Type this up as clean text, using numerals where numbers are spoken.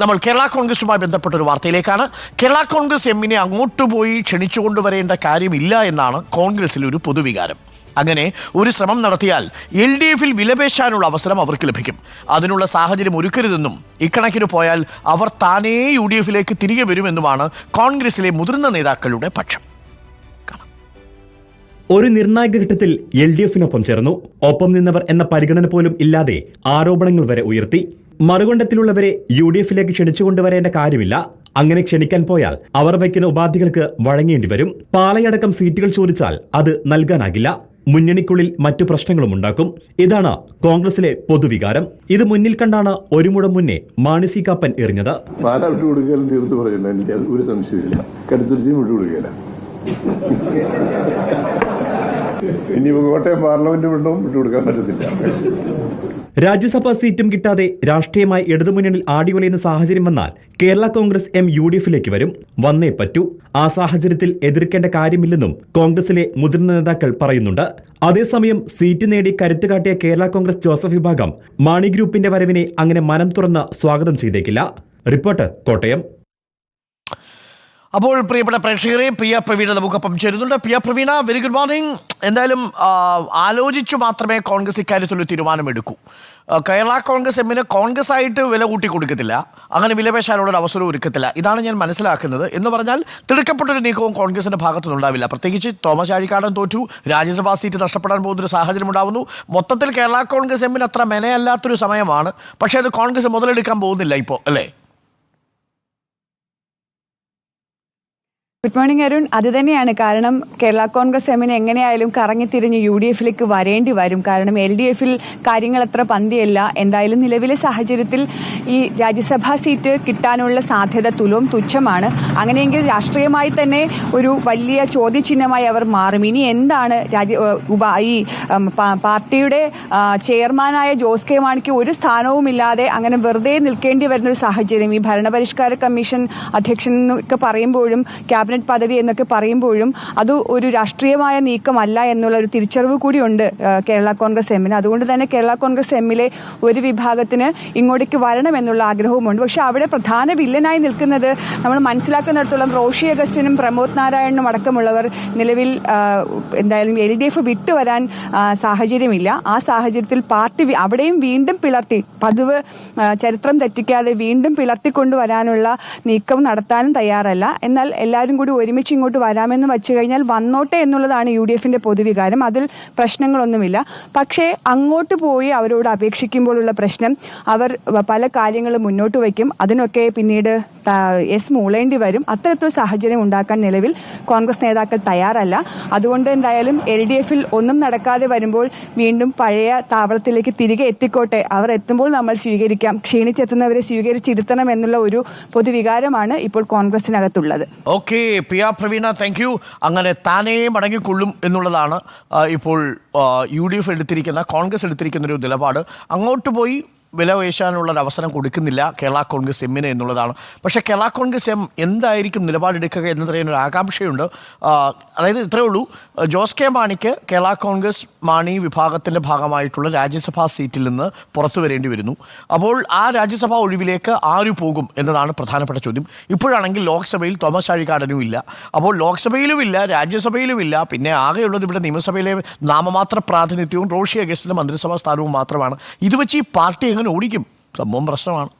നമ്മൾ കേരള കോൺഗ്രസുമായി ബന്ധപ്പെട്ട ഒരു വാർത്തയിലേക്കാണ്. കേരള കോൺഗ്രസ് എമ്മിനെ അങ്ങോട്ട് പോയി ക്ഷണിച്ചുകൊണ്ടുവരേണ്ട കാര്യമില്ല എന്നാണ് കോൺഗ്രസിൽ ഒരു പൊതുവികാരം. അങ്ങനെ ഒരു ശ്രമം നടത്തിയാൽ LDF-ൽ വിലപേശാനുള്ള അവസരം അവർക്ക് ലഭിക്കും. അതിനുള്ള സാഹചര്യം ഒരുക്കരുതെന്നും ഇക്കണക്കിന് പോയാൽ അവർ താനേ UDF-ലേക്ക് തിരികെ വരുമെന്നുമാണ് കോൺഗ്രസിലെ മുതിർന്ന നേതാക്കളുടെ പക്ഷം. ഒരു നിർണായക ഘട്ടത്തിൽ LDF-നൊപ്പം ചേർന്നു. ഒപ്പം നിന്നവർ എന്ന പരിഗണന പോലും ഇല്ലാതെ ആരോപണങ്ങൾ വരെ ഉയർത്തി. മറുകണ്ഠത്തിലുള്ളവരെ UDF-ലേക്ക് ക്ഷണിച്ചുകൊണ്ടുവരേണ്ട കാര്യമില്ല. അങ്ങനെ ക്ഷണിക്കാൻ പോയാൽ അവർ വയ്ക്കുന്ന ഉപാധികൾക്ക് വഴങ്ങേണ്ടി വരും. പാളയടക്കം സീറ്റുകൾ ചോദിച്ചാൽ അത് നൽകാനാകില്ല. മുന്നണിക്കുള്ളിൽ മറ്റു പ്രശ്നങ്ങളും ഉണ്ടാക്കും. ഇതാണ് കോൺഗ്രസിലെ പൊതുവികാരം. ഇത് മുന്നിൽ കണ്ടാണ് ഒരു മുഴം മുന്നേ മാണി സി കാപ്പൻ എറിഞ്ഞത്. കോട്ടയം പാർലമെന്റ് വിട്ടുകൊടുക്കാൻ പറ്റത്തില്ല. രാജ്യസഭാ സീറ്റും കിട്ടാതെ രാഷ്ട്രീയമായി ഇടതുമുന്നണിയിൽ ആടിയുലയുന്ന സാഹചര്യം വന്നാൽ കേരള കോൺഗ്രസ് എം UDF-ലേക്ക് വരും. വന്നേ പറ്റൂ. ആ സാഹചര്യത്തിൽ എതിർക്കേണ്ട കാര്യമില്ലെന്നും കോൺഗ്രസിലെ മുതിർന്ന നേതാക്കൾ പറയുന്നുണ്ട്. അതേസമയം സീറ്റ് നേടി കരുത്ത് കാട്ടിയ കേരള കോൺഗ്രസ് ജോസഫ് വിഭാഗം മാണി ഗ്രൂപ്പിന്റെ വരവിനെ അങ്ങനെ മനം തുറന്ന് സ്വാഗതം ചെയ്തേക്കില്ല. റിപ്പോർട്ടർ കോട്ടയം. അപ്പോൾ പ്രിയപ്പെട്ട പ്രേക്ഷകരെ, പ്രിയ പ്രവീണ നമുക്കൊപ്പം ചേരുന്നുണ്ട്. പ്രിയ പ്രവീണ, വെരി ഗുഡ് മോർണിംഗ്. എന്തായാലും ആലോചിച്ചു മാത്രമേ കോൺഗ്രസ് ഇക്കാര്യത്തിലൊരു തീരുമാനമെടുക്കൂ. കേരള കോൺഗ്രസ് എമ്മിന് കോൺഗ്രസ് ആയിട്ട് വില കൂട്ടി കൊടുക്കത്തില്ല, അങ്ങനെ വിലപേശാനുള്ളൊരു അവസരം ഒരുക്കത്തില്ല. ഇതാണ് ഞാൻ മനസ്സിലാക്കുന്നത്. എന്ന് പറഞ്ഞാൽ തിടുക്കപ്പെട്ടൊരു നീക്കവും കോൺഗ്രസിൻ്റെ ഭാഗത്തുനിന്നുണ്ടാവില്ല. പ്രത്യേകിച്ച് തോമസ് ചാഴിക്കാടൻ തോറ്റു, രാജ്യസഭാ സീറ്റ് നഷ്ടപ്പെടാൻ പോകുന്നൊരു സാഹചര്യം ഉണ്ടാവുന്നു. മൊത്തത്തിൽ കേരള കോൺഗ്രസ് എമ്മിന് അത്ര മെനയല്ലാത്തൊരു സമയമാണ്. പക്ഷേ അത് കോൺഗ്രസ് മുതലെടുക്കാൻ പോകുന്നില്ല ഇപ്പോൾ, അല്ലേ? Good morning Arun. അത് തന്നെയാണ് കാരണം. കേരള കോൺഗ്രസ് എമ്മിന് എങ്ങനെയായാലും കറങ്ങിത്തിരിഞ്ഞ് UDF-ലേക്ക് വരേണ്ടി വരും. കാരണം LDF-ൽ കാര്യങ്ങൾ അത്ര പന്തിയല്ല. എന്തായാലും നിലവിലെ സാഹചര്യത്തിൽ ഈ രാജ്യസഭാ സീറ്റ് കിട്ടാനുള്ള സാധ്യത തുച്ഛമാണ്. അങ്ങനെയെങ്കിൽ രാഷ്ട്രീയമായി തന്നെ ഒരു വലിയ ചോദ്യചിഹ്നമായി അവർ മാറും. ഇനി എന്താണ് ഈ പാർട്ടിയുടെ ചെയർമാനായ ജോസ് കെ മാണിക്ക് ഒരു സ്ഥാനവുമില്ലാതെ അങ്ങനെ വെറുതെ നിൽക്കേണ്ടി വരുന്നൊരു സാഹചര്യം. ഈ ഭരണപരിഷ്കാര കമ്മീഷൻ അധ്യക്ഷൻ എന്നൊക്കെ പറയുമ്പോഴും ക്യാബിനറ്റ് പദവി എന്നൊക്കെ പറയുമ്പോഴും അത് ഒരു രാഷ്ട്രീയമായ നീക്കമല്ല എന്നുള്ള ഒരു തിരിച്ചറിവ് കൂടിയുണ്ട് കേരള കോൺഗ്രസ് എമ്മിന്. അതുകൊണ്ട് തന്നെ കേരള കോൺഗ്രസ് എമ്മിലെ ഒരു വിഭാഗത്തിന് ഇങ്ങോട്ടേക്ക് വരണം എന്നുള്ള ആഗ്രഹവുമുണ്ട്. പക്ഷെ അവിടെ പ്രധാന വില്ലനായി നിൽക്കുന്നത് നമ്മൾ മനസ്സിലാക്കുന്നിടത്തോളം റോഷി അഗസ്റ്റിനും പ്രമോദ് നാരായണനും അടക്കമുള്ളവർ നിലവിൽ എന്തായാലും LDF വിട്ടുവരാൻ സാഹചര്യമില്ല. ആ സാഹചര്യത്തിൽ പാർട്ടി അവിടെയും വീണ്ടും പിളർത്തി, പതിവ് ചരിത്രം തെറ്റിക്കാതെ വീണ്ടും പിളർത്തിക്കൊണ്ടുവരാനുള്ള നീക്കം നടത്താനും തയ്യാറല്ല. എന്നാൽ എല്ലാവരും കൂടി ഒരുമിച്ച് ഇങ്ങോട്ട് വരാമെന്ന് വെച്ചു കഴിഞ്ഞാൽ വന്നോട്ടെ എന്നുള്ളതാണ് UDF-ന്റെ പൊതുവികാരം. അതിൽ പ്രശ്നങ്ങളൊന്നുമില്ല. പക്ഷേ അങ്ങോട്ട് പോയി അവരോട് അപേക്ഷിക്കുമ്പോഴുള്ള പ്രശ്നം, അവർ പല കാര്യങ്ങളും മുന്നോട്ട് വയ്ക്കും. അതിനൊക്കെ പിന്നീട് മൂളേണ്ടി വരും. അത്തരത്തിലൊരു സാഹചര്യം ഉണ്ടാക്കാൻ നിലവിൽ കോൺഗ്രസ് നേതാക്കൾ തയ്യാറല്ല. അതുകൊണ്ട് എന്തായാലും LDF-ൽ ഒന്നും നടക്കാതെ വരുമ്പോൾ വീണ്ടും പഴയ താവളത്തിലേക്ക് തിരികെ എത്തിക്കോട്ടെ, അവർ എത്തുമ്പോൾ നമ്മൾ സ്വീകരിക്കാം, ക്ഷീണിച്ചെത്തുന്നവരെ സ്വീകരിച്ചിരുത്തണം എന്നുള്ള ഒരു പൊതുവികാരമാണ് ഇപ്പോൾ കോൺഗ്രസിനകത്തുള്ളത്. Okay Priya Praveena, thank you. അങ്ങനെ താനേ മടങ്ങിക്കൊള്ളും എന്നുള്ളതാണ് ഇപ്പോൾ UDF എടുത്തിരിക്കുന്ന, കോൺഗ്രസ് എടുത്തിരിക്കുന്ന ഒരു നിലപാട്. അങ്ങോട്ട് പോയി വിലപേശാനുള്ള ഒരു അവസരം കൊടുക്കുന്നില്ല കേരള കോൺഗ്രസ് എമ്മിന് എന്നുള്ളതാണ്. പക്ഷേ കേരള കോൺഗ്രസ് എം എന്തായിരിക്കും നിലപാടെടുക്കുക എന്നറിയാനൊരു ആകാംക്ഷയുണ്ട്. അതായത് ഇത്രയേ ഉള്ളൂ, ജോസ് കെ മാണിക്ക് കേരള കോൺഗ്രസ് മാണി വിഭാഗത്തിൻ്റെ ഭാഗമായിട്ടുള്ള രാജ്യസഭാ സീറ്റിൽ നിന്ന് പുറത്തു വരേണ്ടി വരുന്നു. അപ്പോൾ ആ രാജ്യസഭാ ഒഴിവിലേക്ക് ആര് പോകും എന്നതാണ് പ്രധാനപ്പെട്ട ചോദ്യം. ഇപ്പോഴാണെങ്കിൽ ലോക്സഭയിൽ തോമസ് ചാഴിക്കാടനും ഇല്ല. അപ്പോൾ ലോക്സഭയിലും ഇല്ല, രാജ്യസഭയിലും ഇല്ല. പിന്നെ ആകെയുള്ളത് ഇവിടെ നിയമസഭയിലെ നാമമാത്ര പ്രാതിനിധ്യവും റോഷി അഗസ്റ്റിൻ്റെ മന്ത്രിസഭാ സ്ഥാനവും മാത്രമാണ്. ഇത് വെച്ച് ഈ പാർട്ടി എങ്ങനെ ഓടിക്കും? സംഭവം പ്രശ്നമാണ്.